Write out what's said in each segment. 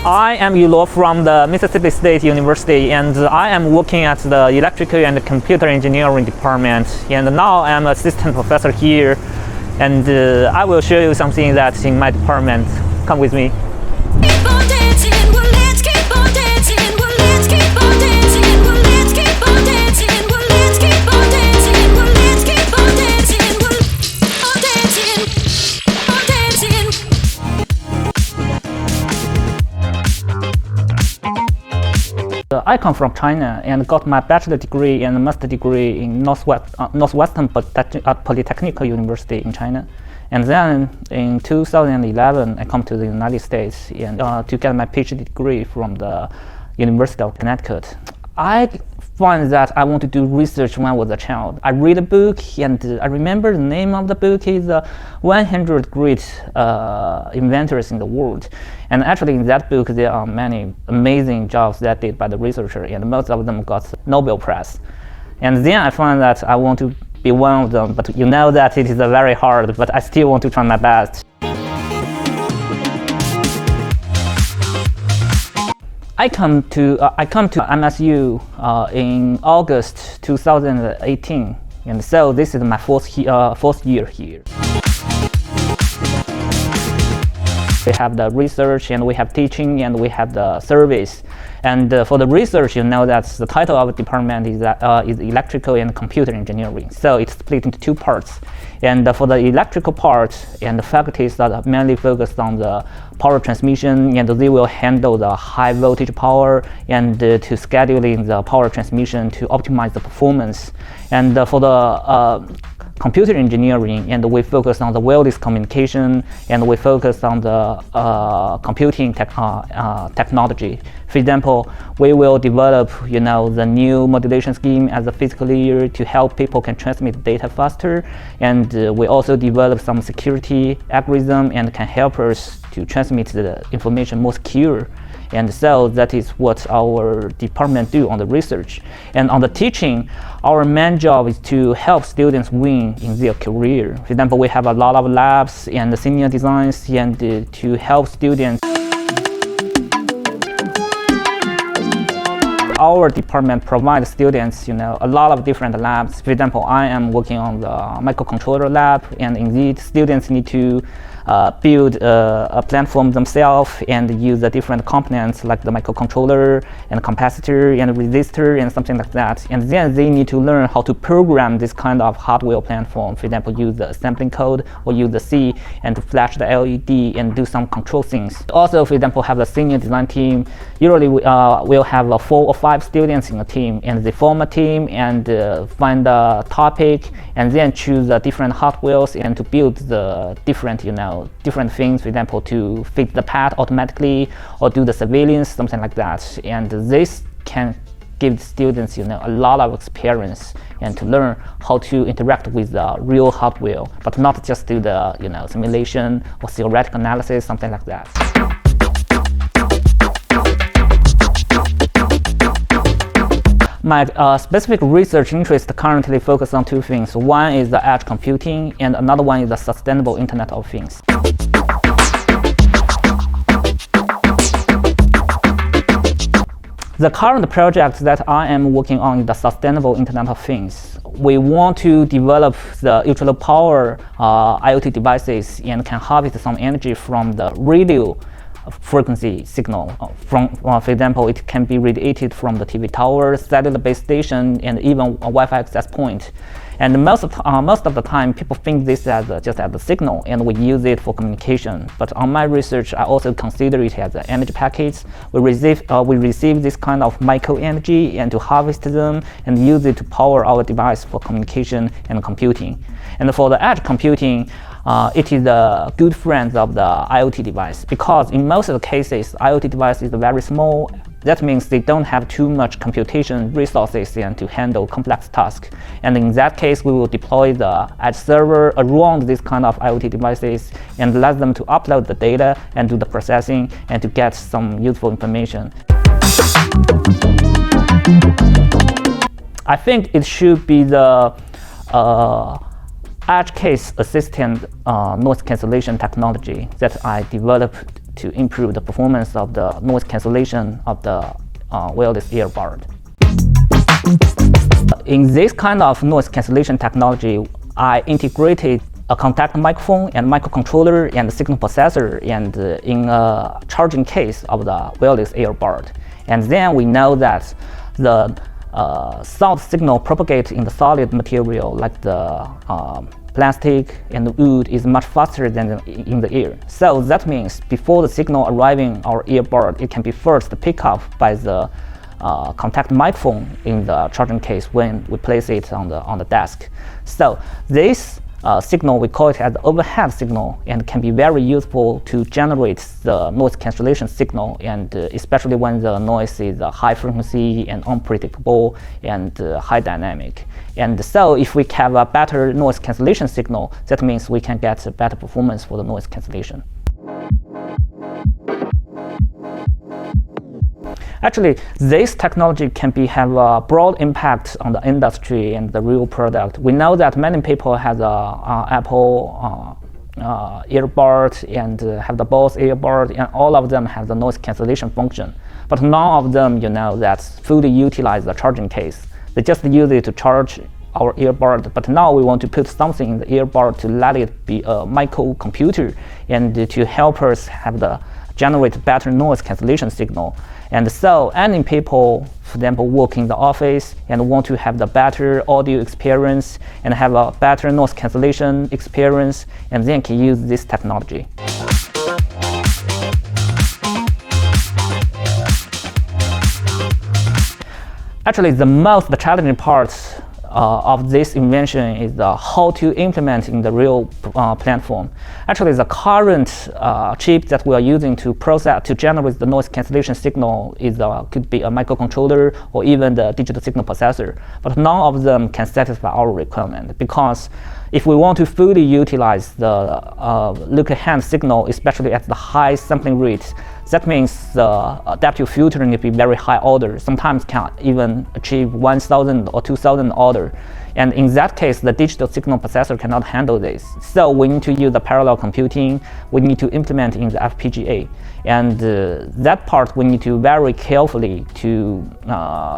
I am Yulo from the Mississippi State University, and I am working at the Electrical and Computer Engineering department. And now I'm assistant professor here, and I will show you something that's in my department. Come with me. Keep on dancing, well, let's keep on dancing, well, let's keep on dancing, well, let's keep on dancing, well, let's keep on dancing, well, let's keep on dancing, well, on dancing, on dancing. I come from China and got my bachelor degree and master degree in Northwestern Polytechnical University in China. And then in 2011, I come to the United States and, to get my PhD degree from the University of Connecticut. I find that I want to do research when I was a child. I read a book, and I remember the name of the book is 100 Great Inventors in the World. And actually in that book, there are many amazing jobs that did by the researcher, and most of them got Nobel Prize. And then I found that I want to be one of them, but you know that it is very hard, but I still want to try my best. I come to MSU in August 2018, and so this is my fourth year here. We have the research, and we have teaching, and we have the service. And for the research, you know that the title of the department is Electrical and Computer Engineering. So it's split into two parts. And for the electrical part, and the faculties are mainly focused on the power transmission, and they will handle the high voltage power and to scheduling the power transmission to optimize the performance. And for the computer engineering, and we focus on the wireless communication, and we focus on the computing technology. For example, we will develop, the new modulation scheme as a physical layer to help people can transmit data faster, and we also develop some security algorithm and can help us to transmit the information more secure. And so that is what our department do on the research. And on the teaching, our main job is to help students win in their career. For example, we have a lot of labs and senior designs, and to help students. Our department provides students, a lot of different labs. For example, I am working on the microcontroller lab, and indeed, students need to build a platform themselves and use the different components like the microcontroller and capacitor and resistor and something like that. And then they need to learn how to program this kind of hardware platform. For example, use the sampling code or use the C and to flash the LED and do some control things. Also, for example, have a senior design team. Usually we'll have 4 or 5 students in a team, and they form a team and find a topic and then choose the different hardwares and to build the different things, for example, to fit the pad automatically or do the surveillance, something like that. And this can give students, a lot of experience and to learn how to interact with the real hardware, but not just do the, simulation or theoretical analysis, something like that. My specific research interest currently focus on 2 things. One is the edge computing, and another one is the sustainable Internet of Things. The current project that I am working on is the sustainable Internet of Things. We want to develop the ultra-low power IoT devices and can harvest some energy from the radio frequency signal. For example, it can be radiated from the TV tower, cellular base station, and even a Wi-Fi access point. And most of the time, people think this as just as a signal, and we use it for communication. But on my research, I also consider it as an energy package. We receive this kind of micro energy and to harvest them and use it to power our device for communication and computing. And for the edge computing, it is a good friend of the IoT device, because in most of the cases, IoT device is very small. That means they don't have too much computation resources and to handle complex tasks. And in that case, we will deploy the edge server around this kind of IoT devices and let them to upload the data and do the processing and to get some useful information. I think it should be the edge case assistant noise cancellation technology that I developed to improve the performance of the noise cancellation of the wireless earbud. In this kind of noise cancellation technology, I integrated a contact microphone and microcontroller and signal processor and in a charging case of the wireless earbud. And then we know that the sound signal propagates in the solid material like the plastic and wood is much faster than in the ear. So that means before the signal arriving our earbud, it can be first picked up by the contact microphone in the charging case when we place it on the desk. So this signal, we call it as the overhead signal, and can be very useful to generate the noise cancellation signal, and especially when the noise is high frequency and unpredictable and high dynamic. And so if we have a better noise cancellation signal, that means we can get a better performance for the noise cancellation. Actually, this technology can have a broad impact on the industry and the real product. We know that many people have the Apple earbud and have the Bose earbud, and all of them have the noise cancellation function. But none of them, that fully utilize the charging case. They just use it to charge our earbud. But now we want to put something in the earbud to let it be a microcomputer and to help us generate better noise cancellation signal. And so any people, for example, work in the office and want to have the better audio experience and have a better noise cancellation experience, and then can use this technology. Actually, the most challenging part of this invention is how to implement in the real platform. Actually, the current chip that we are using to generate the noise cancellation signal could be a microcontroller or even the digital signal processor. But none of them can satisfy our requirement, because if we want to fully utilize the look-ahead signal, especially at the high sampling rate, that means the adaptive filtering will be very high order, sometimes can even achieve 1,000 or 2,000 order. And in that case, the digital signal processor cannot handle this. So we need to use the parallel computing. We need to implement in the FPGA. And that part we need to very carefully to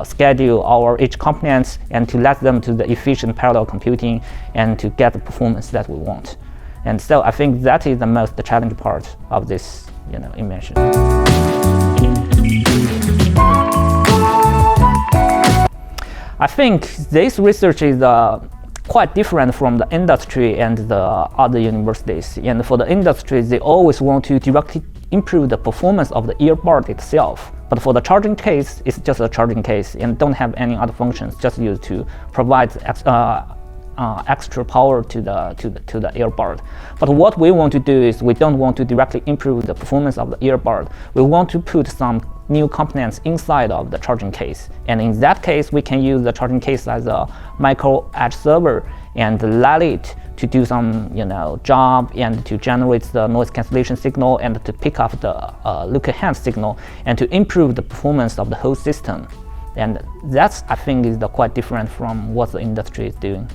schedule our each components and to let them to the efficient parallel computing and to get the performance that we want. And so I think that is the most challenging part of this invention. I think this research is quite different from the industry and the other universities. And for the industry, they always want to directly improve the performance of the earbud itself. But for the charging case, it's just a charging case and don't have any other functions, just used to provide extra power to the earbud. But what we want to do is we don't want to directly improve the performance of the earbud. We want to put some new components inside of the charging case. And in that case, we can use the charging case as a micro edge server and let it to do some job and to generate the noise cancellation signal and to pick up the look-ahead signal and to improve the performance of the whole system. And that's, I think, is quite different from what the industry is doing.